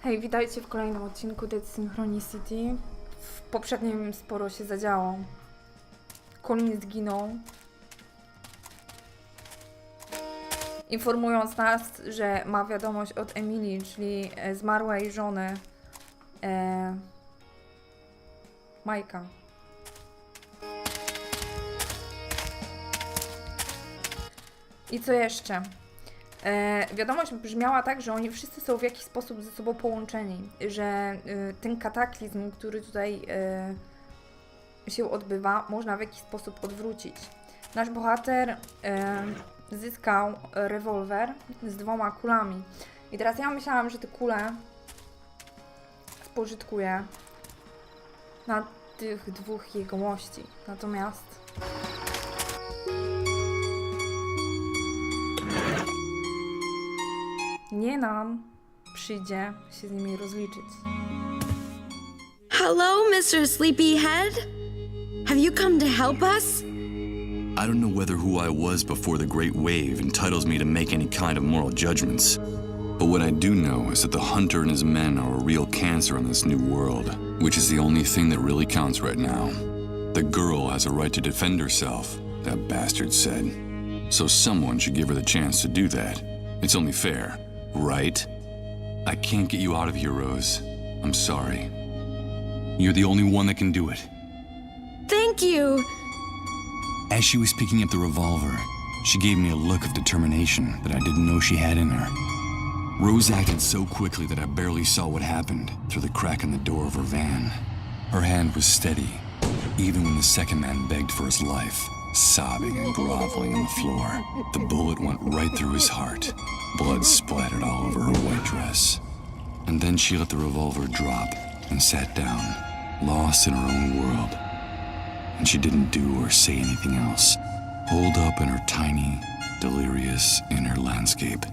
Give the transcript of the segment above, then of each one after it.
Hej, witajcie w kolejnym odcinku Synchronicity. W poprzednim sporo się zadziało. Colin zginął, informując nas, że ma wiadomość od Emilii, czyli zmarłej żony Majka. I co jeszcze? Wiadomość brzmiała tak, że oni wszyscy są w jakiś sposób ze sobą połączeni, że ten kataklizm, który tutaj się odbywa, można w jakiś sposób odwrócić. Nasz bohater zyskał rewolwer z 2 kulami. I teraz ja myślałam, że te kule spożytkuje na tych 2 jegomości. Natomiast nie nam przyjdzie się z nimi rozliczyć. Hello, Mr. Sleepyhead. Have you come to help us? I don't know whether who I was before the Great Wave entitles me to make any kind of moral judgments. But what I do know is that the hunter and his men are a real cancer in this new world, which is the only thing that really counts right now. The girl has a right to defend herself, that bastard said. So someone should give her the chance to do that. It's only fair, right? I can't get you out of here, Rose. I'm sorry. You're the only one that can do it. Thank you. As she was picking up the revolver, she gave me a look of determination that I didn't know she had in her. Rose acted so quickly that I barely saw what happened through the crack in the door of her van. Her hand was steady, even when the second man begged for his life, sobbing and groveling on the floor. The bullet went right through his heart. Blood splattered all over her white dress. And then she let the revolver drop and sat down, lost in her own world. And she didn't do or say anything else, holed up in her tiny, delirious inner landscape.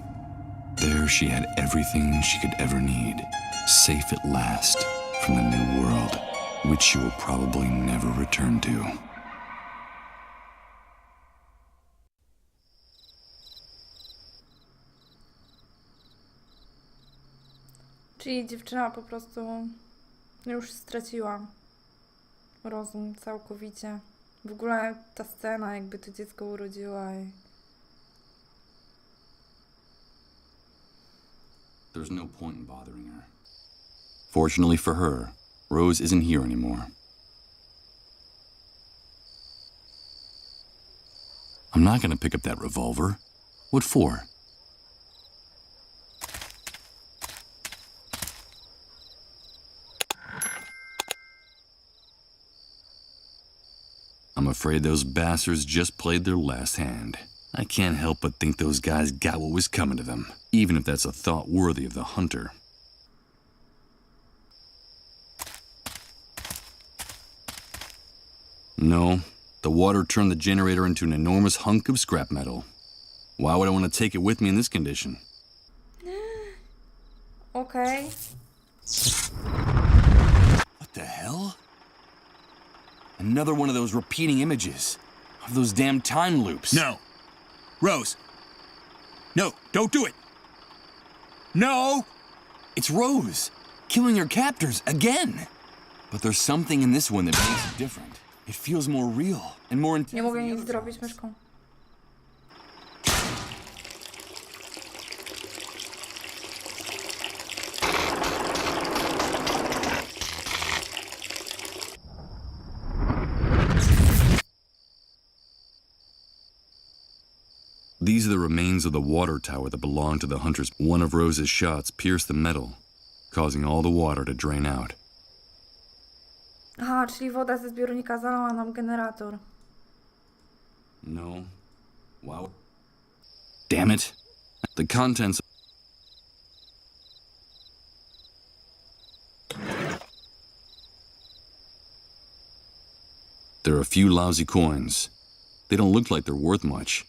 There she had everything she could ever need, safe at last from the new world, which she will probably never return to. Czyli dziewczyna po prostu już straciła rozum całkowicie. W ogóle ta scena, jakby to dziecko urodziła i... There's no point in bothering her. Fortunately for her, Rose isn't here anymore. I'm not gonna pick up that revolver. What for? I'm afraid those bastards just played their last hand. I can't help but think those guys got what was coming to them, even if that's a thought worthy of the hunter. No, the water turned the generator into an enormous hunk of scrap metal. Why would I want to take it with me in this condition? Okej. What the hell? Another one of those repeating images. Of those damn time loops. No. Rose. No, don't do it. No! It's Rose, killing her captors again. But there's something in this one that makes it different. It feels more real and more intense. Nie mogę nic zrobić myszką. These are the remains of the water tower that belonged to the hunters. One of Rose's shots pierced the metal, causing all the water to drain out. Aha, czyli woda ze zbiornika zalała nam generator. No. Wow. Damn it. The contents... There are a few lousy coins. They don't look like they're worth much.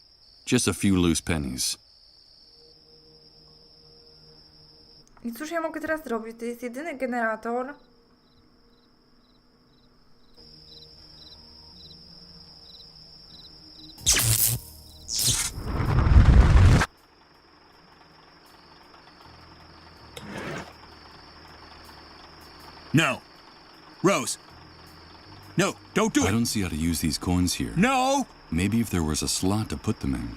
Just a few loose pennies. I cóż ja mogę teraz zrobić? To jest jedyny generator. No. Rose. No, don't do I it. don't see how to use these coins here. No! Maybe if there was a slot to put them in.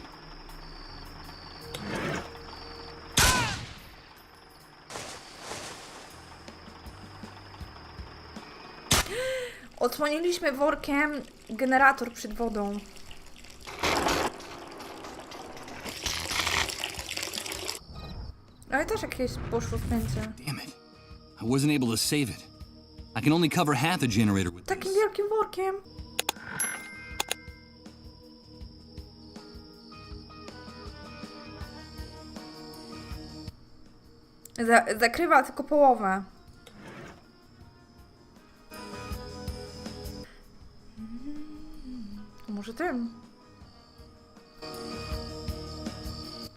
Odsłoniliśmy workiem generator przed wodą. Ale też jakieś poszło skręcie. Damn it. I wasn't able to save it. I can only cover half the generator with Takim this. wielkim workiem. Zakrywa tylko połowę. Może tym?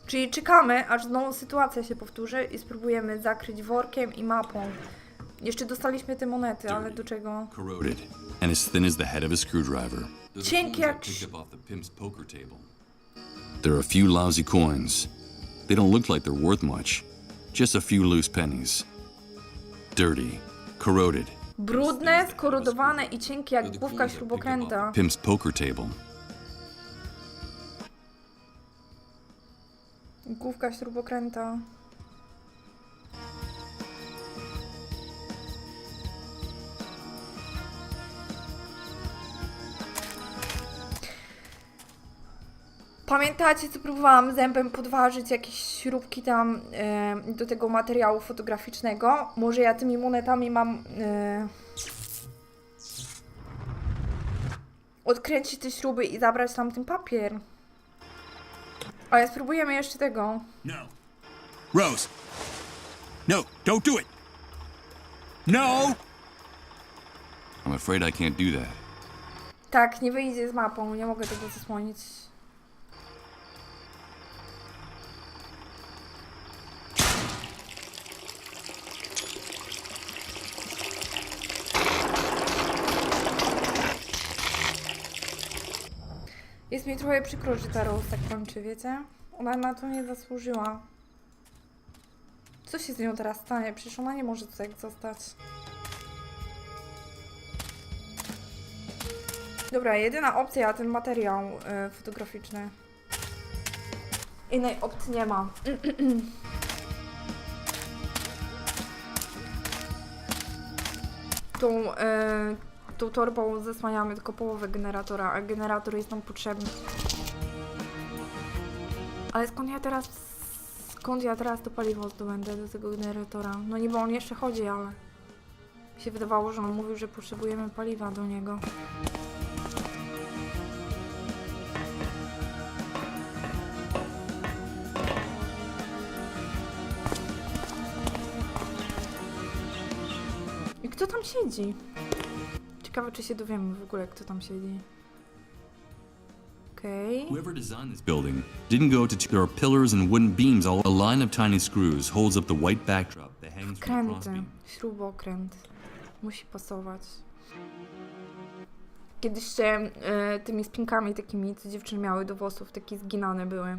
Czyli czekamy, aż znowu sytuacja się powtórzy i spróbujemy zakryć workiem i mapą. Jeszcze dostaliśmy te monety, ale do czego? Corroded and as thin as the head of a screwdriver. Cienkie jak... Picked up off the pimp's poker table. There are a few lousy coins. They don't look like they're worth much. Just a few loose pennies. Dirty, corroded. Brudne, skorodowane i cienkie jak główka śrubokręta. Pimp's poker table. Główka śrubokręta. Pamiętacie, co próbowałam zębem podważyć jakieś śrubki tam do tego materiału fotograficznego? Może ja tymi monetami mam odkręcić te śruby i zabrać tam ten papier. Ale spróbujemy jeszcze tego. No. Rose. No, don't do it. No! I'm afraid I can't do that. Tak, nie wyjdzie z mapą, nie mogę tego zasłonić. Jest mi trochę przykro, że ta Rose tak kończy, wiecie? Ona na to nie zasłużyła. Co się z nią teraz stanie? Przecież ona nie może tutaj zostać. Dobra, jedyna opcja, ten materiał fotograficzny. Innej opcji nie ma. Tą torbą zasłaniamy tylko połowę generatora, a generator jest nam potrzebny. Ale skąd ja teraz to paliwo zdobędę do tego generatora? No niby on jeszcze chodzi, ale mi się wydawało, że on mówił, że potrzebujemy paliwa do niego. I kto tam siedzi? Ciekawe, czy się dowiemy w ogóle, kto tam siedzi. Okej. Whoever designed this building didn't go to... There are pillars and wooden beams all... A line of tiny screws holds up the white backdrop that hangs from the Kręty. crossbeam. Śrubokręt. Musi pasować. Kiedyś się tymi spinkami takimi, co dziewczyny miały do włosów, takie zginane były.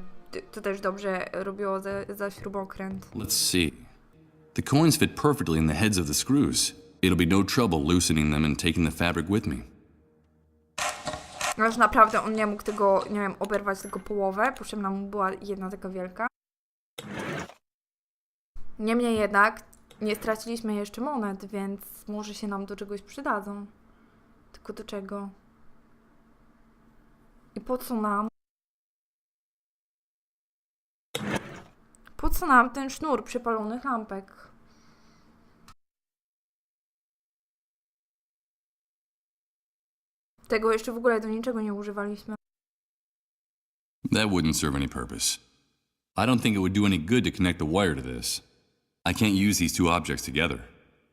To też dobrze robiło za śrubokręt. Let's see. The coins fit perfectly in the heads of the screws. It'll be no trouble loosening them and taking the fabric with me. Aż naprawdę on nie mógł tego, nie wiem, oberwać tylko połowę. Potrzebna mu była jedna taka wielka. Niemniej jednak nie straciliśmy jeszcze monet, więc może się nam do czegoś przydadzą. Tylko do czego? I po co nam? Po co nam ten sznur przypalonych lampek? Tego jeszcze w ogóle do niczego nie używaliśmy. That wouldn't serve any purpose. I don't think it would do any good to connect the wire to this. I can't use these two objects together.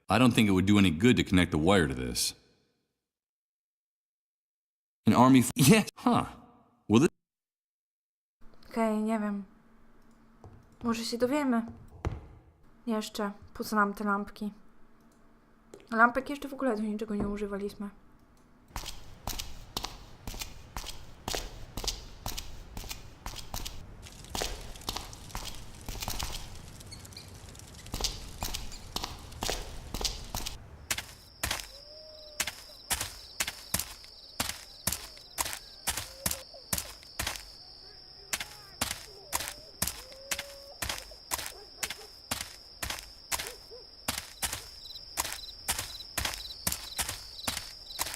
I don't think it would do any good to connect the wire to this. An army... Yeah, huh. Well, this... Okej, nie wiem. Może się dowiemy. Jeszcze. Po co nam te lampki? Lampek jeszcze w ogóle do niczego nie używaliśmy.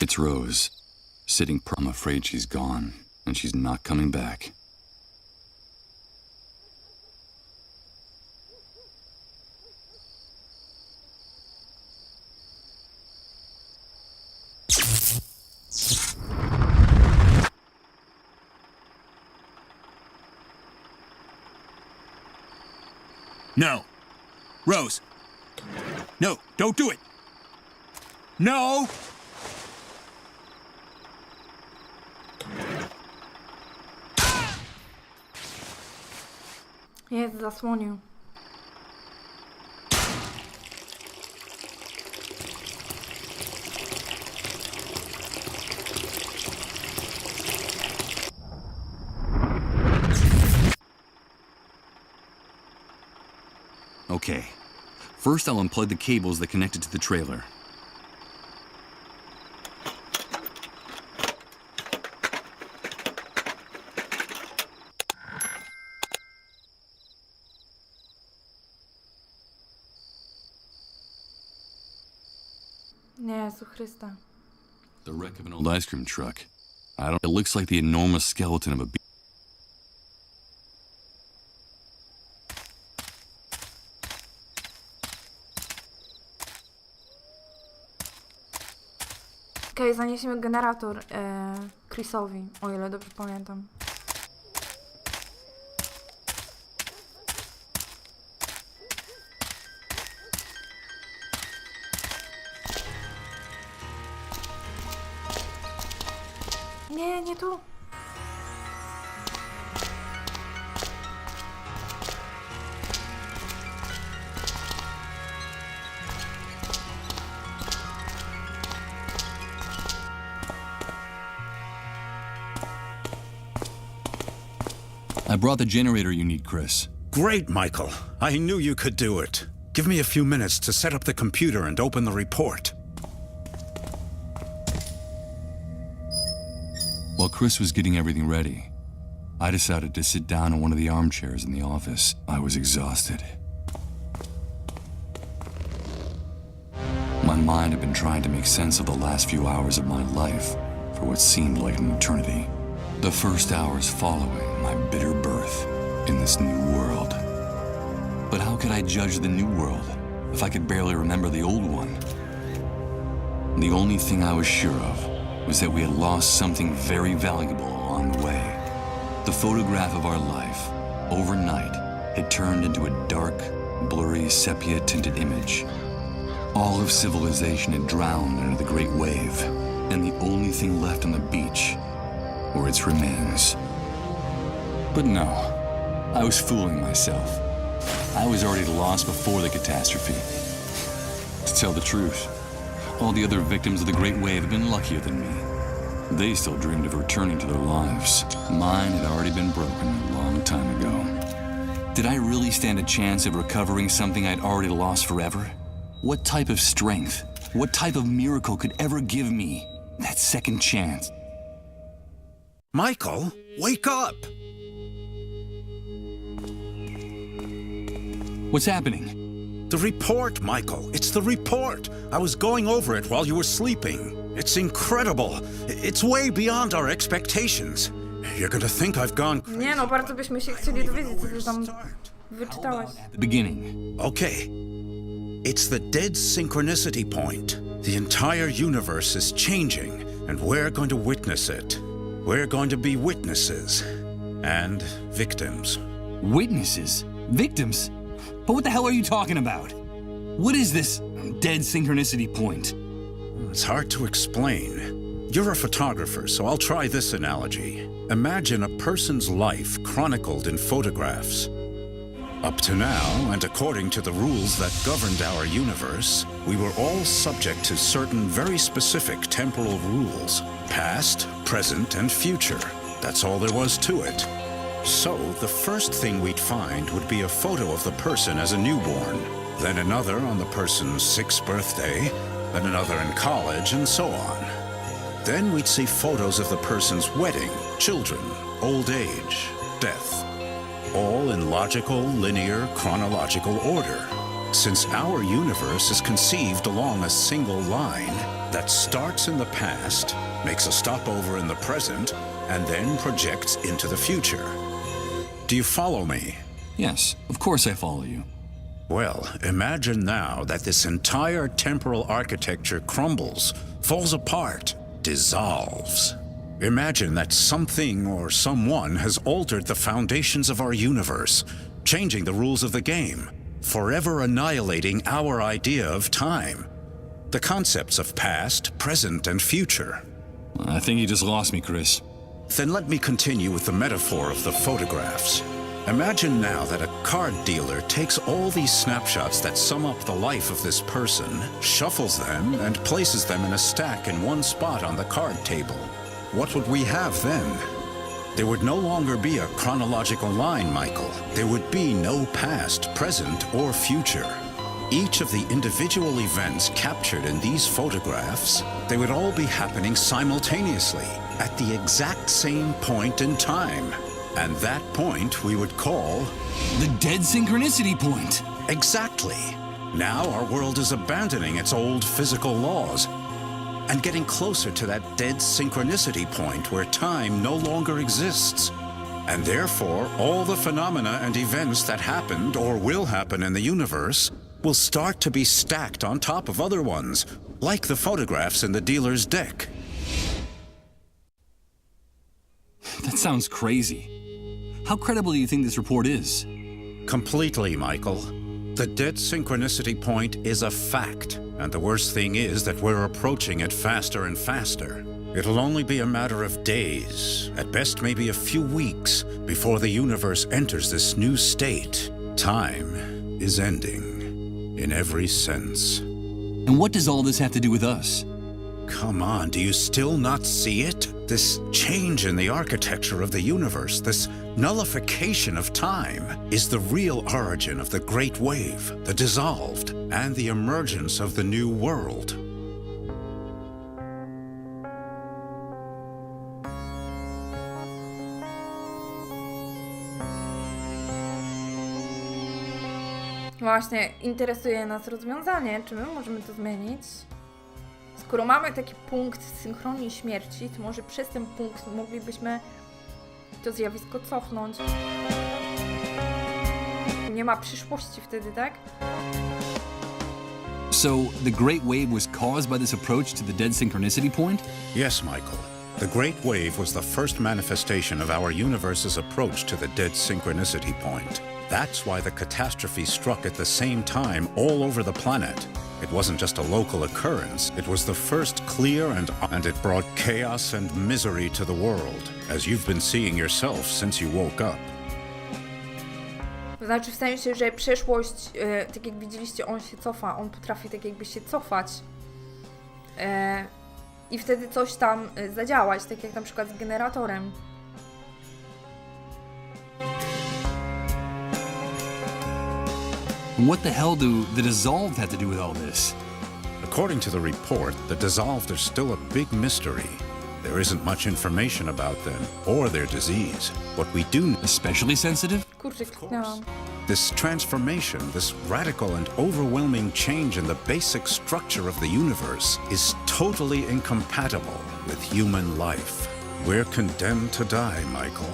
It's Rose, sitting. I'm afraid she's gone, and she's not coming back. No. Rose. No, don't do it. No! Jest, zasłonił. Okay. First, I'll unplug the cables that connected to the trailer. Jezu Chrysta. The wreck of an old ice cream truck. It looks like the enormous skeleton of a Okej, zaniesiemy generator Chrisowi, o ile dobrze pamiętam. Nie, nie tu. I brought the generator you need, Chris. Great, Michael. I knew you could do it. Give me a few minutes to set up the computer and open the report. While Chris was getting everything ready, I decided to sit down in one of the armchairs in the office. I was exhausted. My mind had been trying to make sense of the last few hours of my life for what seemed like an eternity. The first hours following my bitter birth in this new world. But how could I judge the new world if I could barely remember the old one? The only thing I was sure of was that we had lost something very valuable along the way. The photograph of our life, overnight, had turned into a dark, blurry, sepia-tinted image. All of civilization had drowned under the great wave, and the only thing left on the beach were its remains. But no, I was fooling myself. I was already lost before the catastrophe. To tell the truth, all the other victims of the Great Wave had been luckier than me. They still dreamed of returning to their lives. Mine had already been broken a long time ago. Did I really stand a chance of recovering something I'd already lost forever? What type of strength, what type of miracle could ever give me that second chance? Michael, wake up! What's happening? The report, Michael. It's the report. I was going over it while you were sleeping. It's incredible. It's way beyond our expectations. You're gonna think I've gone crazy. Nie no, bardzo byśmy się chcieli dowiedzieć, co ty tam wyczytałeś. The beginning. Okay. It's the dead synchronicity point. The entire universe is changing, and we're going to witness it. We're going to be witnesses. And victims. Witnesses? Victims? But what the hell are you talking about? What is this dead synchronicity point? It's hard to explain. You're a photographer, so I'll try this analogy. Imagine a person's life chronicled in photographs. Up to now, and according to the rules that governed our universe, we were all subject to certain very specific temporal rules. Past, present, and future. That's all there was to it. So, the first thing we'd find would be a photo of the person as a newborn, then another on the person's 6th birthday, then another in college, and so on. Then we'd see photos of the person's wedding, children, old age, death. All in logical, linear, chronological order. Since our universe is conceived along a single line, that starts in the past, makes a stopover in the present, and then projects into the future. Do you follow me? Yes, of course I follow you. Well, imagine now that this entire temporal architecture crumbles, falls apart, dissolves. Imagine that something or someone has altered the foundations of our universe, changing the rules of the game, forever annihilating our idea of time, the concepts of past, present, and future. I think you just lost me, Chris. Then let me continue with the metaphor of the photographs. Imagine now that a card dealer takes all these snapshots that sum up the life of this person, shuffles them, and places them in a stack in one spot on the card table. What would we have then? There would no longer be a chronological line, Michael. There would be no past, present, or future. Each of the individual events captured in these photographs, they would all be happening simultaneously, at the exact same point in time. And that point we would call... The dead synchronicity point! Exactly. Now our world is abandoning its old physical laws and getting closer to that dead synchronicity point where time no longer exists. And therefore, all the phenomena and events that happened or will happen in the universe will start to be stacked on top of other ones, like the photographs in the dealer's deck. That sounds crazy. How credible do you think this report is? Completely, Michael. The dead synchronicity point is a fact, and the worst thing is that we're approaching it faster and faster. It'll only be a matter of days, at best maybe a few weeks, before the universe enters this new state. Time is ending, in every sense. And what does all this have to do with us? Come on, do you still not see it? This change in the architecture of the universe, this nullification of time, is the real origin of the Great Wave, the dissolved, and the emergence of the New World. Właśnie, interesuje nas rozwiązanie. Czy my możemy to zmienić? Skoro mamy taki punkt synchronii śmierci, to może przez ten punkt moglibyśmy to zjawisko cofnąć. Nie ma przyszłości wtedy, tak? So, the Great Wave was caused by this approach to the dead synchronicity point? Yes, Michael. The Great Wave was the first manifestation of our universe's approach to the dead synchronicity point. That's why the catastrophe struck at the same time all over the planet. It wasn't just a local occurrence, it was the first clear and it brought chaos and misery to the world, as you've been seeing yourself since you woke up. To znaczy w sensie, że przeszłość, tak jak widzieliście, on się cofa, on potrafi tak jakby się cofać i wtedy coś tam zadziałać, tak jak na przykład z generatorem. What the hell do the dissolved have to do with all this? According to the report, the dissolved are still a big mystery. There isn't much information about them or their disease. What we do know, Especially sensitive? Kurczę, kliknęłam. this transformation, this radical and overwhelming change in the basic structure of the universe is totally incompatible with human life. We're condemned to die, Michael.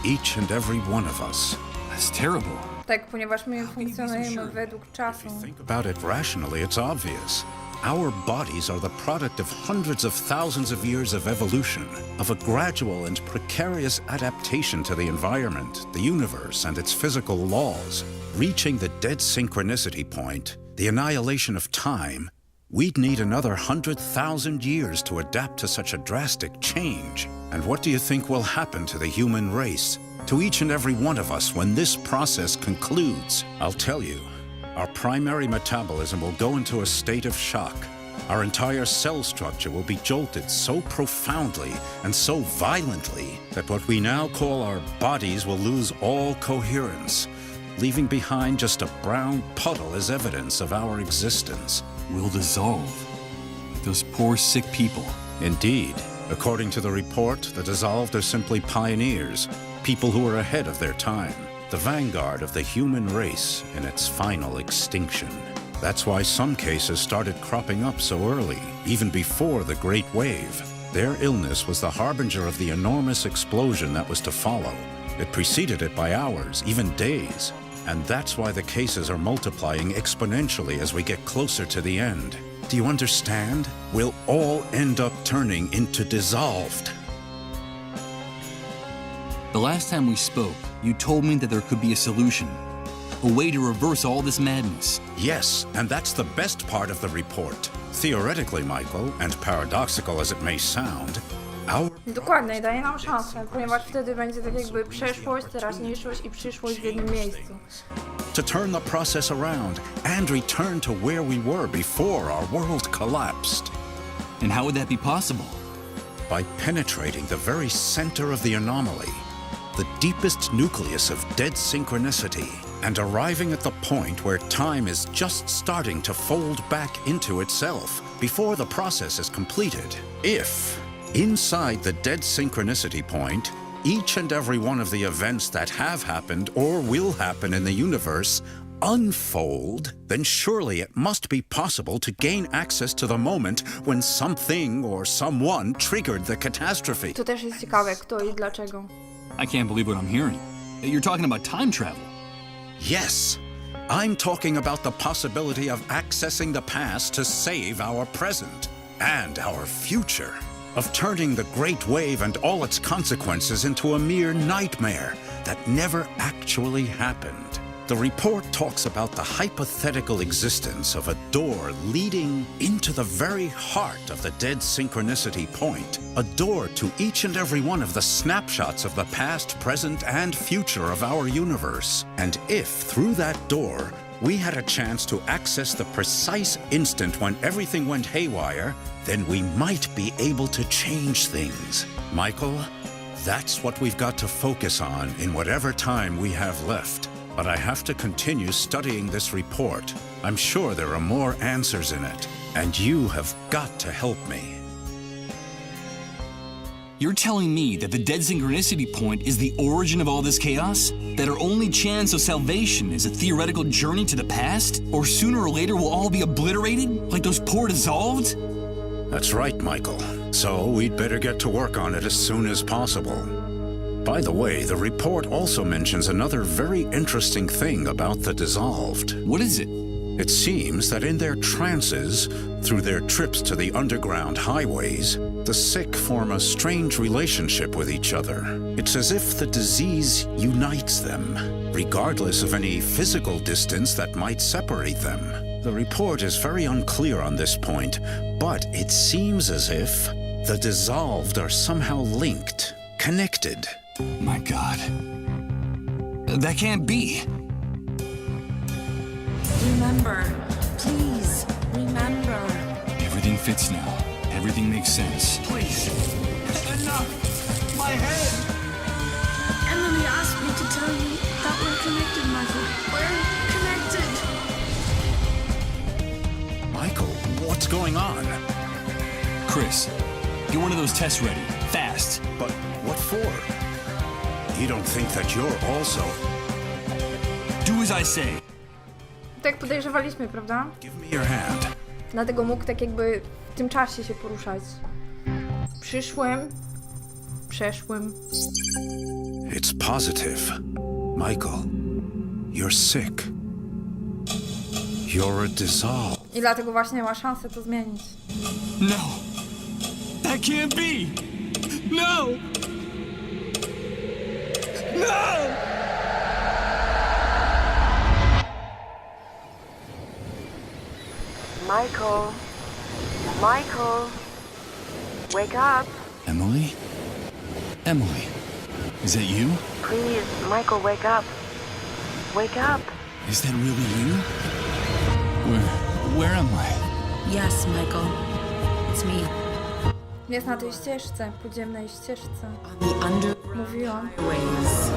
Each and every one of us. That's terrible. Tak, ponieważ my funkcjonujemy według czasu. If you think about it rationally, it's obvious. Our bodies are the product of hundreds of thousands of years of evolution, of a gradual and precarious adaptation to the environment, the universe, and its physical laws. Reaching the dead synchronicity point, the annihilation of time, we'd need another 100,000 years to adapt to such a drastic change. And what do you think will happen to the human race, to each and every one of us when this process concludes? I'll tell you. Our primary metabolism will go into a state of shock. Our entire cell structure will be jolted so profoundly and so violently that what we now call our bodies will lose all coherence, leaving behind just a brown puddle as evidence of our existence. We'll dissolve. Those poor sick people. Indeed. According to the report, the dissolved are simply pioneers, people who are ahead of their time. The vanguard of the human race in its final extinction. That's why some cases started cropping up so early, even before the Great Wave. Their illness was the harbinger of the enormous explosion that was to follow. It preceded it by hours, even days. And that's why the cases are multiplying exponentially as we get closer to the end. Do you understand? We'll all end up turning into dissolved. The last time we spoke, you told me that there could be a solution. A way to reverse all this madness. Yes, and that's the best part of the report. Theoretically, Michael, and paradoxical as it may sound, our Dokładnie, daje nam szansę, ponieważ wtedy będzie tak jakby przeszłość, teraźniejszość i przyszłość w jednym miejscu. to turn the process around and return to where we were before our world collapsed. And how would that be possible? By penetrating the very center of the anomaly, the deepest nucleus of dead synchronicity, and arriving at the point where time is just starting to fold back into itself before the process is completed. If, inside the dead synchronicity point, each and every one of the events that have happened or will happen in the universe unfold, then surely it must be possible to gain access to the moment when something or someone triggered the catastrophe. To też jest ciekawe, kto i dlaczego. I can't believe what I'm hearing. You're talking about time travel. Yes, I'm talking about the possibility of accessing the past to save our present and our future, of turning the Great Wave and all its consequences into a mere nightmare that never actually happened. The report talks about the hypothetical existence of a door leading into the very heart of the dead synchronicity point, a door to each and every one of the snapshots of the past, present, and future of our universe. And if, through that door, we had a chance to access the precise instant when everything went haywire, then we might be able to change things. Michael, that's what we've got to focus on in whatever time we have left. But I have to continue studying this report. I'm sure there are more answers in it, and you have got to help me. You're telling me that the dead synchronicity point is the origin of all this chaos? That our only chance of salvation is a theoretical journey to the past? Or sooner or later we'll all be obliterated? Like those poor dissolved? That's right, Michael. So we'd better get to work on it as soon as possible. By the way, the report also mentions another very interesting thing about the dissolved. What is it? It seems that in their trances, through their trips to the underground highways, the sick form a strange relationship with each other. It's as if the disease unites them, regardless of any physical distance that might separate them. The report is very unclear on this point, but it seems as if the dissolved are somehow linked, connected. My God. That can't be. Remember, please, remember. Everything fits now. Everything makes sense. Please. Enough! My head! Emily asked me to tell you that we're connected, Michael. We're connected. Michael, what's going on? Chris, get one of those tests ready. Fast. But what for? You don't think that you're also... Do as I say. Tak podejrzewaliśmy, prawda? Give me your hand. Dlatego mógł tak jakby w tym czasie się poruszać. Przyszłym, przeszłym. It's positive. Michael, you're sick. You're a dissolve. I dlatego właśnie ma szansę to zmienić. No. That can't be. No. No! Michael. Michael. Wake up. Emily? Emily, is that you? Please, Michael, wake up. Wake up. Is that really you? Where am I? Yes, Michael. It's me. Jest na tej ścieżce, podziemnej ścieżce. On the underground Mówiłam. highways.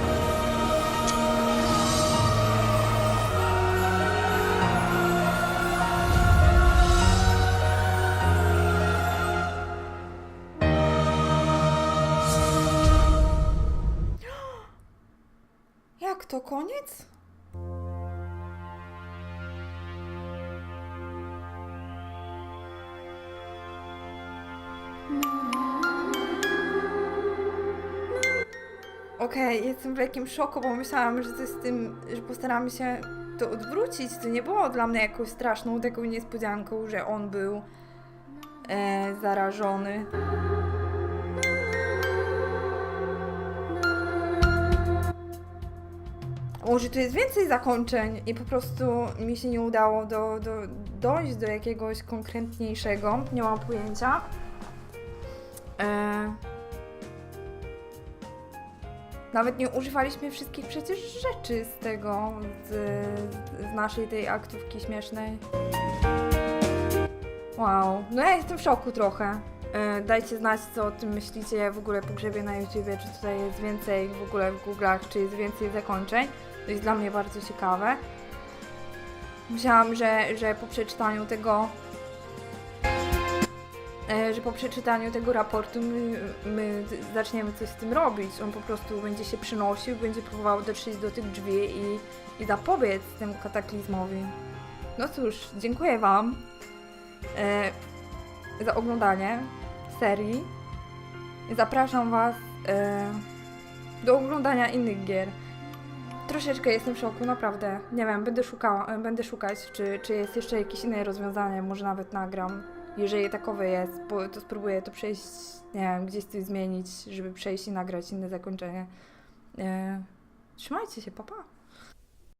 Jak to, koniec? Okej, jestem w lekkim szoku, bo myślałam, że to z tym, że postaramy się to odwrócić. To nie było dla mnie jakąś straszną taką niespodzianką, że on był zarażony. Może tu jest więcej zakończeń i po prostu mi się nie udało dojść do jakiegoś konkretniejszego. Nie mam pojęcia. Nawet nie używaliśmy wszystkich przecież rzeczy z tego, z naszej tej aktówki śmiesznej. Wow, no ja jestem w szoku trochę. Dajcie znać, co o tym myślicie. Ja w ogóle pogrzebię na YouTubie, czy tutaj jest więcej w ogóle w Google'ach, czy jest więcej zakończeń. To jest dla mnie bardzo ciekawe. Myślałam, że po przeczytaniu tego raportu my zaczniemy coś z tym robić. On po prostu będzie się przynosił, będzie próbował dotrzeć do tych drzwi i zapobiec temu kataklizmowi. No cóż, dziękuję Wam za oglądanie serii. Zapraszam Was do oglądania innych gier. Troszeczkę jestem w szoku, naprawdę. Nie wiem, będę szukać, czy jest jeszcze jakieś inne rozwiązanie, może nawet nagram. Jeżeli takowe jest, to spróbuję to przejść, nie wiem, gdzieś coś zmienić, żeby przejść i nagrać inne zakończenie. Trzymajcie się, pa pa!